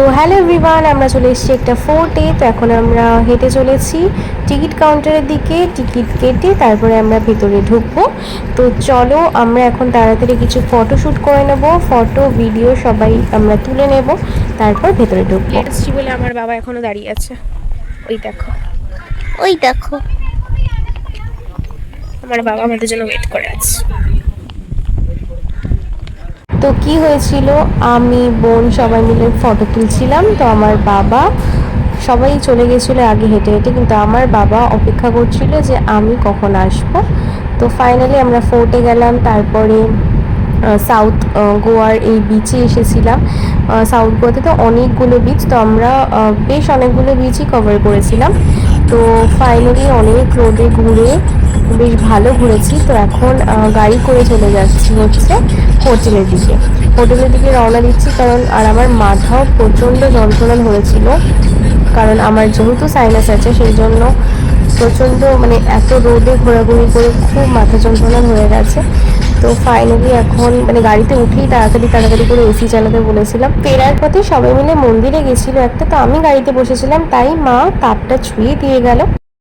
তো hello everyone, আমরা চলে এসেছি একটা ফোর্টে। তো এখন আমরা হেঁটে চলেছি টিকিট কাউন্টারের দিকে। টিকিট কেটে তারপরে আমরা ভেতরে ঢুকবো। তো চলো আমরা এখন তাড়াতাড়ি কিছু ফটোশ্যুট করে নেব, ফটো ভিডিও সবাই আমরা তুলে নেব, তারপর ভেতরে ঢুকবো। এসেছি বলে আমার বাবা এখনো দাঁড়িয়ে আছে। ওই দেখো, ওই দেখো, আমার বাবা আমাদের জন্য ওয়েট করে আছে। তো কি হয়েছিল, আমি বোন সবাই মিলে ফটো তুলছিলাম। তো আমার বাবা, সবাই চলে গেছিলো আগে হেঁটে হেঁটে, কিন্তু আমার বাবা অপেক্ষা করছিল যে আমি কখন আসব। তো ফাইনালি আমরা ফোর্টে গেলাম, তারপরে সাউথ গোয়ার এই বিচে এসেছিলাম। সাউথ গোয়াতে তো অনেকগুলো বিচ, তো আমরা বেশ অনেকগুলো বিচই কভার করেছিলাম। তো ফাইনালি অনেক রোদে ঘুরে বেশ ভালো ঘুরেছি। তো এখন গাড়ি করে চলে যাচ্ছি হচ্ছে হোটেলের দিকে রওনা দিচ্ছি। কারণ আর আমার মাথাও প্রচণ্ড যন্ত্রণা ধরেছিল, কারণ আমার যেহেতু সাইনাস আছে সেই জন্য প্রচণ্ড মানে এত রোদে ঘোরাঘুরি করে খুব মাথা যন্ত্রণা ধরে গেছে। তো ফাইনালি এখন মানে গাড়িতে উঠেই তাড়াতাড়ি করে এসি চালাতে বলেছিলাম। ফেরার পথে সবাই মিলে মন্দিরে গেছিলো একটা, তো আমি গাড়িতে বসেছিলাম, তাই মা কাপটা ছুঁয়ে দিয়ে গেল।